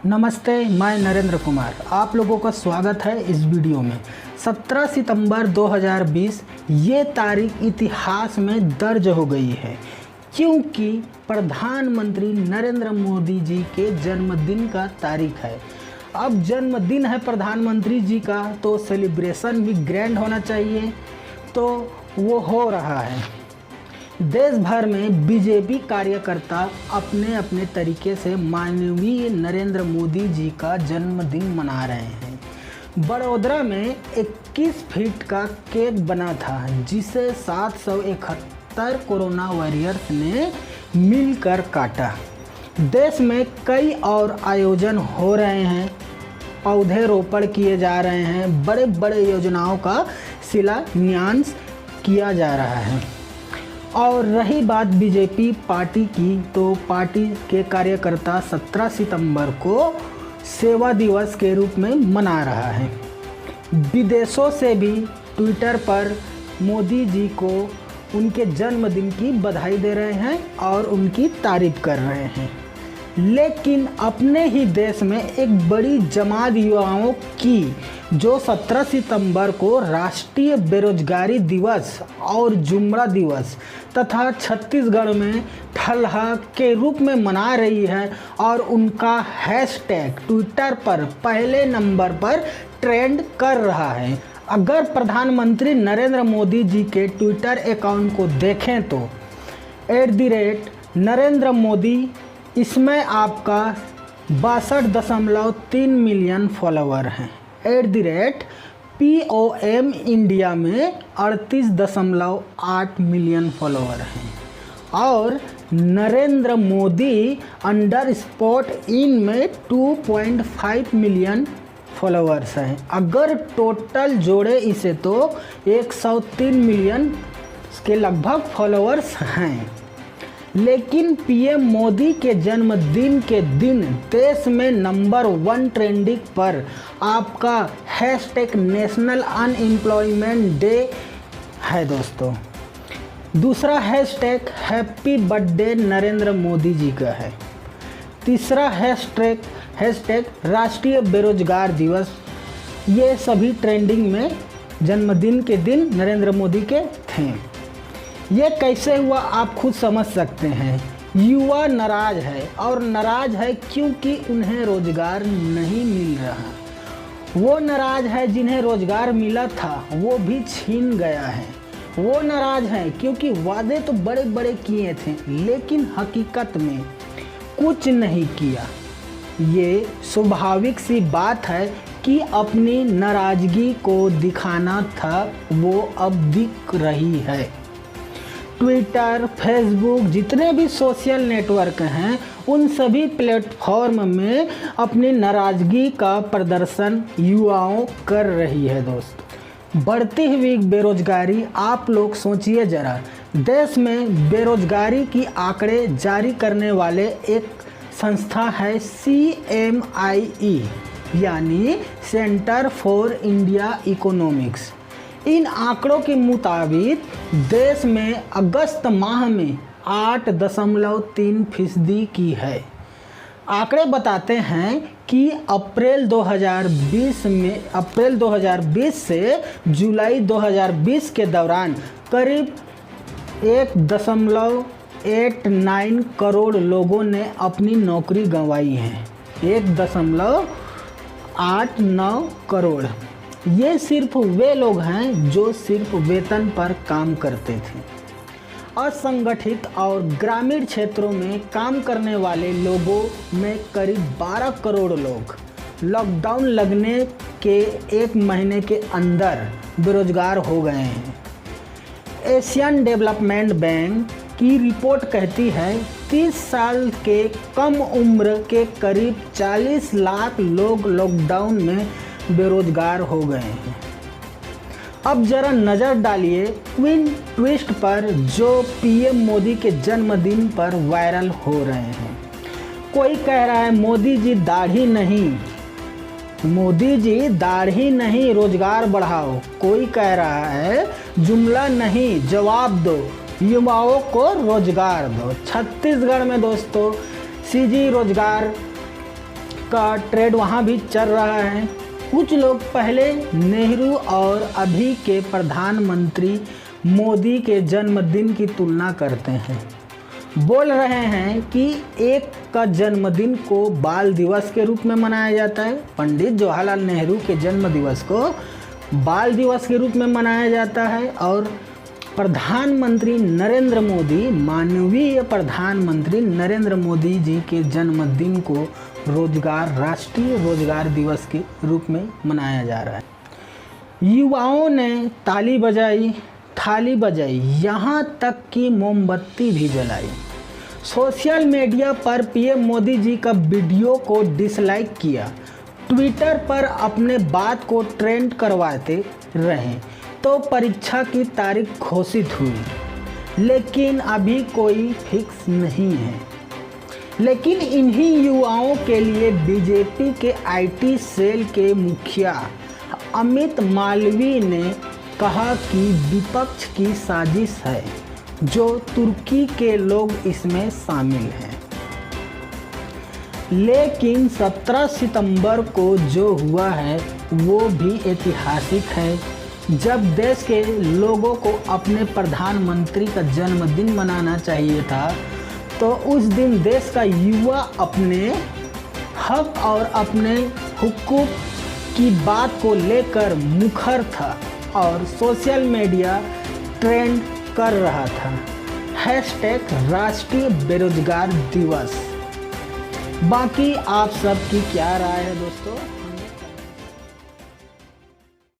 नमस्ते, मैं नरेंद्र कुमार। आप लोगों का स्वागत है इस वीडियो में। 17 सितंबर 2020 ये तारीख इतिहास में दर्ज हो गई है क्योंकि प्रधानमंत्री नरेंद्र मोदी जी के जन्मदिन का तारीख है। अब जन्मदिन है प्रधानमंत्री जी का तो सेलिब्रेशन भी ग्रैंड होना चाहिए, तो वो हो रहा है। देश भर में बीजेपी कार्यकर्ता अपने अपने तरीके से माननीय नरेंद्र मोदी जी का जन्मदिन मना रहे हैं। बड़ौदा में 21 फीट का केक बना था जिसे 771 कोरोना वॉरियर्स ने मिलकर काटा। देश में कई और आयोजन हो रहे हैं, पौधे रोपण किए जा रहे हैं, बड़े बड़े योजनाओं का शिलान्यास किया जा रहा है। और रही बात बीजेपी पार्टी की, तो पार्टी के कार्यकर्ता 17 सितंबर को सेवा दिवस के रूप में मना रहा है। विदेशों से भी ट्विटर पर मोदी जी को उनके जन्मदिन की बधाई दे रहे हैं और उनकी तारीफ कर रहे हैं। लेकिन अपने ही देश में एक बड़ी जमात युवाओं की जो 17 सितंबर को राष्ट्रीय बेरोजगारी दिवस और जुम्मन दिवस तथा छत्तीसगढ़ में ठल्हा के रूप में मना रही है और उनका हैशटैग ट्विटर पर पहले नंबर पर ट्रेंड कर रहा है। अगर प्रधानमंत्री नरेंद्र मोदी जी के ट्विटर अकाउंट को देखें तो @नरेंद्र मोदी, इसमें आपका 62.3 मिलियन फॉलोवर हैं। @POM इंडिया में 38.8 मिलियन फॉलोवर हैं और नरेंद्र मोदी _in में 2.5 मिलियन फॉलोवर्स हैं। अगर टोटल जोड़े इसे तो 103 मिलियन के लगभग फॉलोवर्स हैं। लेकिन पीएम मोदी के जन्मदिन के दिन देश में नंबर 1 ट्रेंडिंग पर आपका हैशटैग नेशनल अनएम्प्लॉयमेंट डे है दोस्तों। दूसरा hashtag happy birthday Narendra Modi ji का है। तीसरा हैशटैग राष्ट्रीय बेरोजगार दिवस। ये सभी ट्रेंडिंग में जन्मदिन के दिन नरेंद्र मोदी के थे। ये कैसे हुआ आप खुद समझ सकते हैं। युवा नाराज है और नाराज है क्योंकि उन्हें रोजगार नहीं मिल रहा। वो नाराज है जिन्हें रोजगार मिला था वो भी छीन गया है। वो नाराज है क्योंकि वादे तो बड़े बड़े किए थे लेकिन हकीकत में कुछ नहीं किया। ये स्वाभाविक सी बात है कि अपनी नाराजगी को दिखाना था, वो अब दिख रही है। ट्विटर, फेसबुक, जितने भी सोशल नेटवर्क हैं उन सभी प्लेटफॉर्म में अपनी नाराज़गी का प्रदर्शन युवाओं कर रही है दोस्तों। बढ़ती हुई बेरोजगारी, आप लोग सोचिए ज़रा, देश में बेरोजगारी की आंकड़े जारी करने वाले एक संस्था है CMIE यानी सेंटर फॉर इंडिया इकोनॉमिक्स। इन आंकड़ों के मुताबिक देश में अगस्त माह में 8.3% की है। आंकड़े बताते हैं कि अप्रैल 2020 से जुलाई 2020 के दौरान करीब 1.89 करोड़ लोगों ने अपनी नौकरी गंवाई है। 1.89 करोड़। ये सिर्फ वे लोग हैं जो सिर्फ वेतन पर काम करते थे। असंगठित और ग्रामीण क्षेत्रों में काम करने वाले लोगों में करीब 12 करोड़ लोग लॉकडाउन लगने के 1 महीने के अंदर बेरोजगार हो गए हैं। एशियन डेवलपमेंट बैंक की रिपोर्ट कहती है 30 साल के कम उम्र के करीब 40 लाख लोग लॉकडाउन में बेरोजगार हो गए हैं। अब जरा नज़र डालिए उन ट्वीट पर जो पीएम मोदी के जन्मदिन पर वायरल हो रहे हैं। कोई कह रहा है मोदी जी दाढ़ी नहीं रोजगार बढ़ाओ। कोई कह रहा है जुमला नहीं जवाब दो, युवाओं को रोजगार दो। छत्तीसगढ़ में दोस्तों सीजी रोजगार का ट्रेंड वहाँ भी चल रहा है। कुछ लोग पहले नेहरू और अभी के प्रधानमंत्री मोदी के जन्मदिन की तुलना करते हैं। बोल रहे हैं कि एक का जन्मदिन को बाल दिवस के रूप में मनाया जाता है, पंडित जवाहरलाल नेहरू के जन्म दिवस को बाल दिवस के रूप में मनाया जाता है, और प्रधानमंत्री नरेंद्र मोदी, माननीय प्रधानमंत्री नरेंद्र मोदी जी के जन्मदिन को राष्ट्रीय रोजगार दिवस के रूप में मनाया जा रहा है। युवाओं ने ताली बजाई, थाली बजाई, यहाँ तक कि मोमबत्ती भी जलाई। सोशल मीडिया पर पीएम मोदी जी का वीडियो को डिसलाइक किया, ट्विटर पर अपने बात को ट्रेंड करवाते रहे, तो परीक्षा की तारीख घोषित हुई, लेकिन अभी कोई फिक्स नहीं है। लेकिन इन्हीं युवाओं के लिए बीजेपी के आईटी सेल के मुखिया अमित मालवीय ने कहा कि विपक्ष की साजिश है, जो तुर्की के लोग इसमें शामिल हैं। लेकिन 17 सितंबर को जो हुआ है वो भी ऐतिहासिक है, जब देश के लोगों को अपने प्रधानमंत्री का जन्मदिन मनाना चाहिए था, तो उस दिन देश का युवा अपने हक और अपने हुकूक की बात को लेकर मुखर था और सोशल मीडिया ट्रेंड कर रहा था, #राष्ट्रीय बेरोजगार दिवस। बाकी आप सबकी क्या राय है दोस्तों?